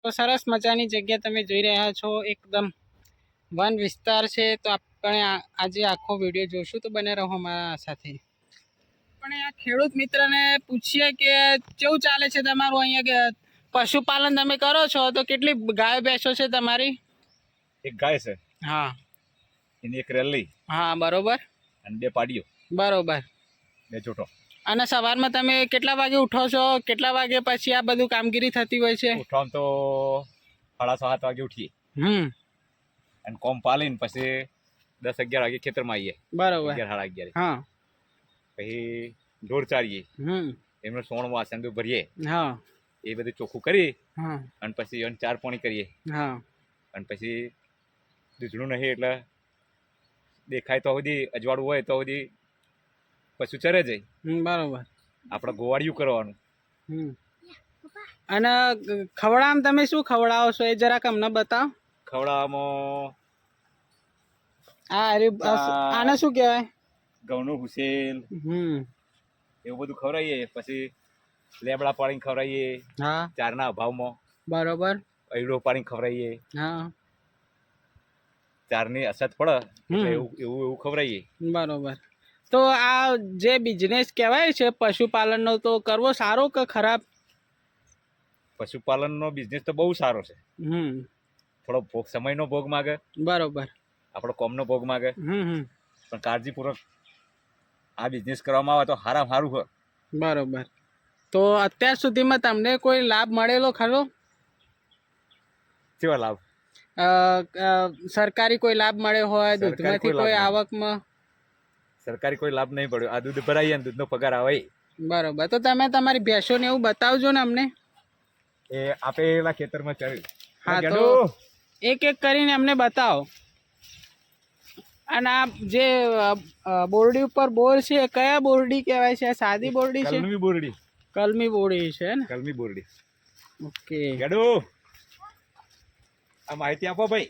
તો સરસ મજાની જગ્યા તમે જોઈ રહ્યા છો, એકદમ વન વિસ્તાર છે। તો આપણે આજે આખો વિડીયો જોશું, તો બને રહો મારા સાથે। આપણે આ ખેડૂત મિત્રને પૂછીએ કે કેવું ચાલે છે તમારું અહીંયા, કે પશુપાલન તમે કરો છો તો કેટલી ગાય ભેંસો છે તમારી? એક ગાય છે, હા, એની એક રેલી, હા બરોબર, અને બે પાડીઓ, બરોબર। બે જોટો। અને સવારમાં તમે કેટલા વાગે ઉઠો છો, કેટલા વાગે પછી આ બધું કામગીરી થતી હોય છે? ઉઠવામાં તો 6:30 વાગે ઉઠીએ, અને કોમ પાલીને પછી 10-11 વાગે ખેતરમાં આવીએ, બરોબર, 11-11:30। હા, પછી ઢોર ચારીએ, એમનો સોણમાં સંદુ ભરીએ, હા, એ બધું ચોખ્ખું કરી, હા, અને પછી એને ચાર પાણી કરીએ, હા, અને પછી દૂધણું નહીં એટલે દેખાય તો સુધી, અજવાળું હોય તો સુધી પશુ ચરે જાય, બરોબર। આપણે ગોવાળિયું કરવાનું। અને ખવડાવવામાં તમે શું ખવડાવો છો એ જરાક અમને બતાવો। ખવડાવવામાં આને શું કહેવાય? ઘઉંનું ભૂસેલ, એવું બધું ખવડાવીએ। પછી લેબડા પાડીને ખવડાવીએ, હા, ચારના અભાવમાં, બરોબર, અયડો પાડીને ખવડાવીએ, હા, ચારની અછત પડે એટલે એવું ખવડાવીએ, બરોબર। તો આ જે બિઝનેસ કહેવાય છે પશુપાલનનો, તો કરવો સારો કે ખરાબ? પશુપાલનનો બિઝનેસ તો બહુ સારો છે। થોડો સમયનો ભોગ માગે, બરોબર, આપણો કોમનો ભોગ માગે, પણ કાળજીપૂર્વક આ બિઝનેસ કરવામાં આવે તો સારામાં સારું હોય, બરોબર। તો અત્યાર સુધીમાં તમને કોઈ લાભ મળેલો ખરો? કેવા લાભ? સરકારી કોઈ લાભ મળ્યો હોય, દૂધમાંથી કોઈ આવકમાં? સરકારી કોઈ લાભ નહીં પડ્યો। આ દૂધ ભરાઈએ ને દૂધનો પગાર આવે, બરોબર। તો તમે તમારી ભેંસોને એવું બતાવજો ને અમને। એ આપેલા ખેતરમાં ચડ્યું, હા, તો એક એક કરીને અમને બતાવો। અને આ જે બોરડી ઉપર બોર છે, કયા બોરડી કહેવાય છે? સાદી બોરડી છે? કલમી બોરડી, કલમી બોરડી છે ને? કલમી બોરડી, ઓકે। ગેડુ આ માહિતી આપો ભાઈ,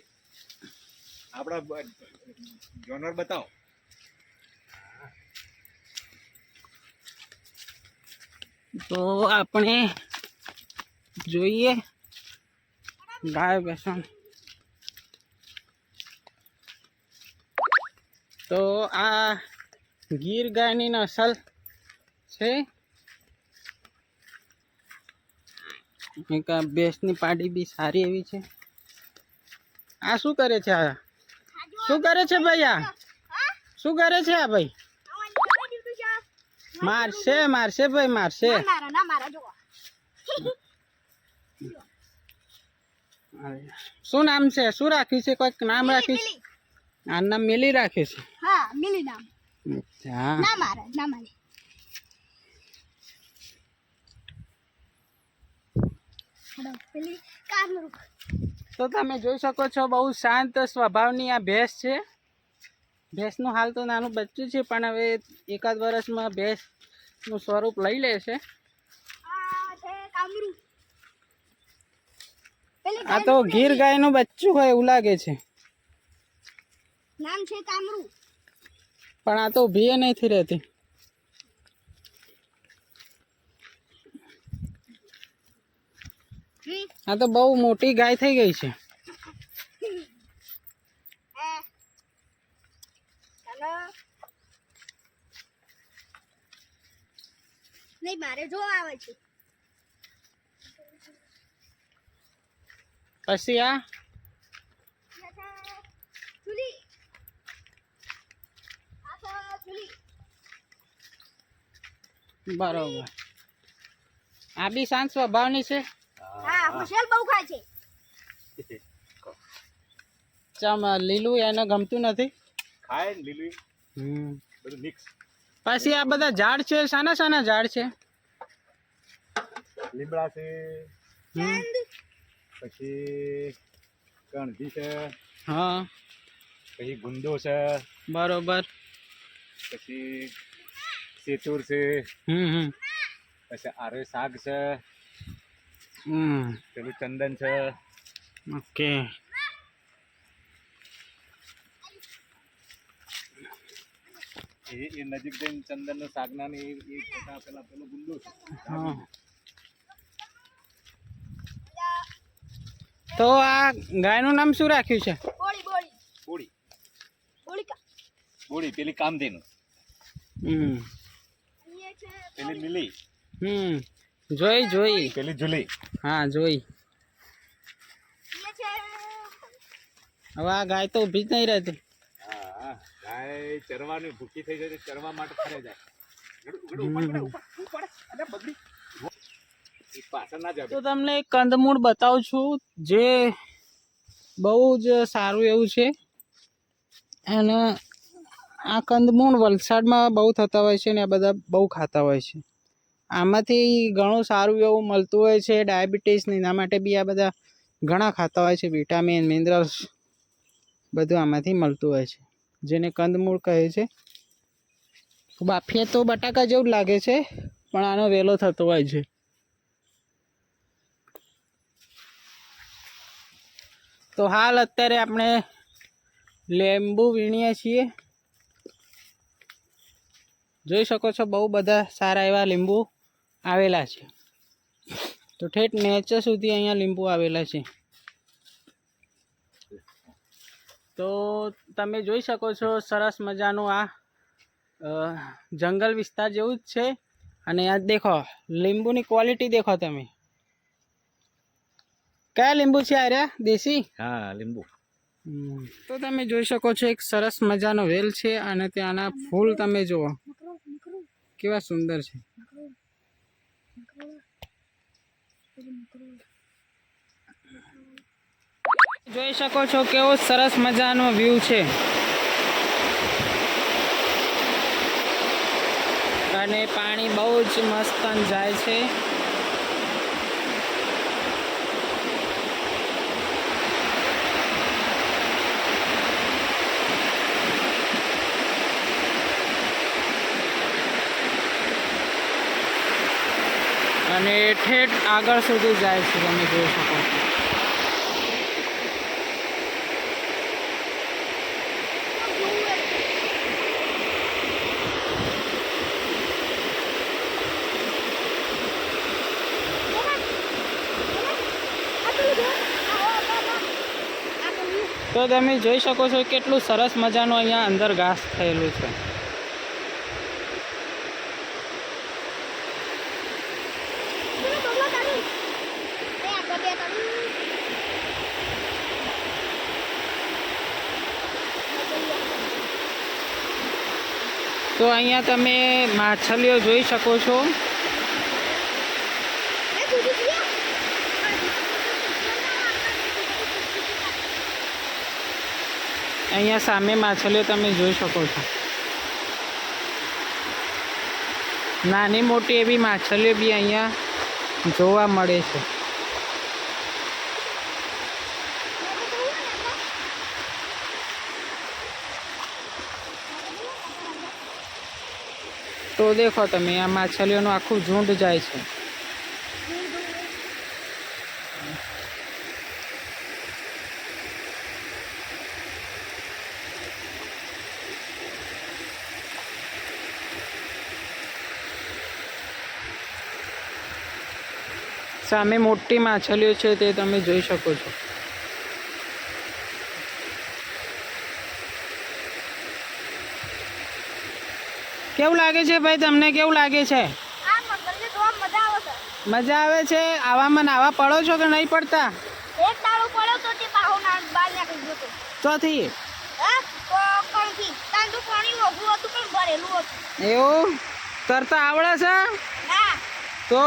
આપણા જોનર બતાવો। તો આપણે જોઈએ ગાય ભેંસો। તો આ ગીર ગાયની નસલ છે। એક આ ભેંસની પાડી બી સારી એવી છે। આ શું કરે છે? આ શું કરે છે ભાઈ? આ શું કરે છે આ ભાઈ? મારશે મારશે ભાઈ, મારશે। શું નામ છે? શું રાખ્યું છે? કોઈક નામ રાખ્યું છે? આ નામ મિલી રાખ્યું છે? હા, મિલી નામ। અચ્છા, ના મારે, ના મારે। તો તમે જોઈ શકો છો, બહુ શાંત સ્વભાવની આ ભેંસ છે। ભેંસનું હાલ તો નાનું બચ્ચું છે, પણ હવે એકાદ વર્ષમાં ભેંસનું સ્વરૂપ લઈ લેશે। આ તો ગીર ગાયનું બચ્ચું હોય એવું લાગે છે। નામ છે કામરૂ, પણ આ તો ઊભી નથી રહેતી। આ તો બહુ મોટી ગાય થઈ ગઈ છે। નહીં મારે જો આવે છે। પછી આ બરોબર, આ બી શાંત સ્વભાવની છે। હા, હોશિયાર બહુ ખાય છે। ચમ લીલું એને ગમતું નથી? ખાય ને લીલું બધું મિક્સ। પછી આ બધા ઝાડ છે, શાના શાના ઝાડ છે? લીમડા છે, પછી કણભી છે, હા, પછી ગુંદો છે, બરોબર, પછી સેતુર છે, પછી આરે શાક છે, પેલું ચંદન છે। ઓકે। એ નજીક જઈને ચંદન નો શાકના ને એ પેલા પેલો ગુંદો છે। તો આ ગાયનું નામ શું રાખ્યું છે? બોળી બોળી બોડી બોળીકા. બોડી પેલી કામધેનુ, અહીંયા છે પેલી લીલી, જોઈ પેલી જુલી. હા જોઈ. અહીંયા છે હવે આ ગાય તો ઊભી જ નહીં રહેતી. હા ગાય ચરવાની ભૂખી થઈ જાય તો ચરવા માટે ફરે જાય. પાછળ ના જાય. તો તમને એક કંદમૂળ બતાવું છું જે બહુ જ સારું એવું છે. અને આ કંદમૂળ વલસાડમાં બહુ થતા હોય છે ને આ બધા બહુ ખાતા હોય છે. આમાંથી ઘણું સારું એવું મળતું હોય છે. ડાયાબિટીસને એના માટે બી આ બધા ઘણા ખાતા હોય છે. વિટામિન મિનરલ્સ બધું આમાંથી મળતું હોય છે, જેને કંદમૂળ કહે છે. બાફીએ તો બટાકા જેવું જ લાગે છે, પણ આનો વેલો થતો હોય છે. તો હાલ અત્યારે આપણે લીંબુ વીણીએ છીએ. જોઈ શકો છો બહુ બધા સારા એવા લીંબુ આવેલા છે. તો ઠેઠ નેચે સુધી અહીંયા લીંબુ આવેલા છે. તો તમે જોઈ શકો છો સરસ મજાનું આ જંગલ વિસ્તાર જેવું જ છે. અને આ દેખો લીંબુની ક્વોલિટી દેખો તમે. કયા લીંબુ છે આ રહ્યા? દેશી? હા લીંબુ. તો તમે જોઈ શકો છો એક સરસ મજાનો વેલ છે. અને ત્યાંના ફૂલ તમે જુઓ કેવા સુંદર છે. જોઈ શકો છો કેવો સરસ મજાનો વ્યૂ છે. અને પાણી બહુ જ મસ્ત જાય છે. અને ઠેઠ આગળ સુધી જાય છે, તમે જોઈ શકો છો. તો તમે જોઈ શકો છો કેટલું સરસ મજાનું અહીંયા અંદર ઘાસ થયેલું છે. તો અહીંયા તમે માછલીઓ જોઈ શકો છો. અહીંયા સામે માછલીઓ તમે જોઈ શકો છો. નાની મોટી એવી માછલીઓ બી અહીંયા જોવા મળે છે. તો દેખો તમે આ માછલીઓનું આખું ઝુંડ જાય છે. સામે મોટી માછલીઓ છે તે તમે જોઈ શકો છો. કેવું લાગે છે ભાઈ? તમને કેવું લાગે છે? મજા આવે છે? આવામાં નાવા પડો છો કે નહીં પડતા? એક તાળું પડ્યો તો તે પાહો ના બાર નાખી ગયો તો. ચોથી હા તો કોણથી તાંડું પાણી ઓગું હતું પણ ભરેલું હતું. એવું તરતા આવડે છે? ના તો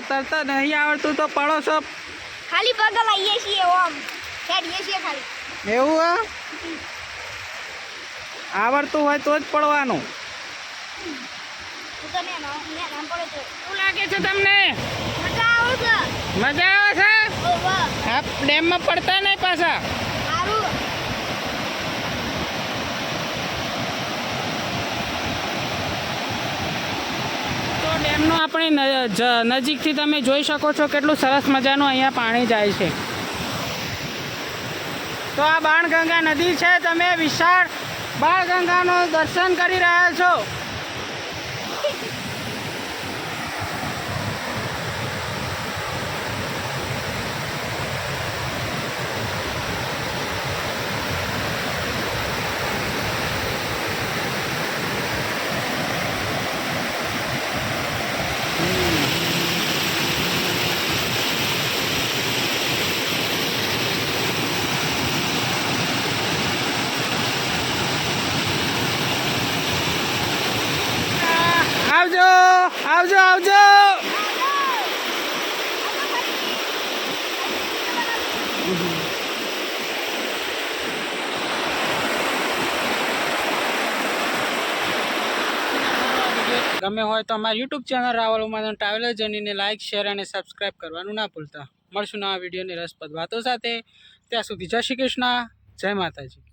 તરતા નહીં આવડતું તો પડો છો? ખાલી પગ લાવીએ છીએ ઓમ ખેડીએ છીએ ખાલી. એવું હા? આવડતું હોય તો જ પડવાનું. તું તો ને નામ પડે તો શું લાગે છે તમને? મજા આવે છે. મજા આવે છે? ઓહો આ ડેમમાં પડતા નહીં પાછા? સારું. તો ડેમનો આપણે નજીકથી તમે જોઈ શકો છો કેટલું સરસ મજાનું અહીંયા પાણી જાય છે. તો આ બાણગંગા નદી છે. તમે વિશાળ બાણગંગાનું દર્શન કરી રહ્યા છો. આવજો આવજો. ગમે હોય તો અમારા YouTube channel Rawal Umadan traveller જર્નીને લાઇક શેર અને સબસ્ક્રાઇબ કરવાનું ના ભૂલતા. મળશું નવા વિડીયોની રસપ્રદ વાતો સાથે. ત્યાં સુધી જય શ્રી કૃષ્ણ, જય માતાજી.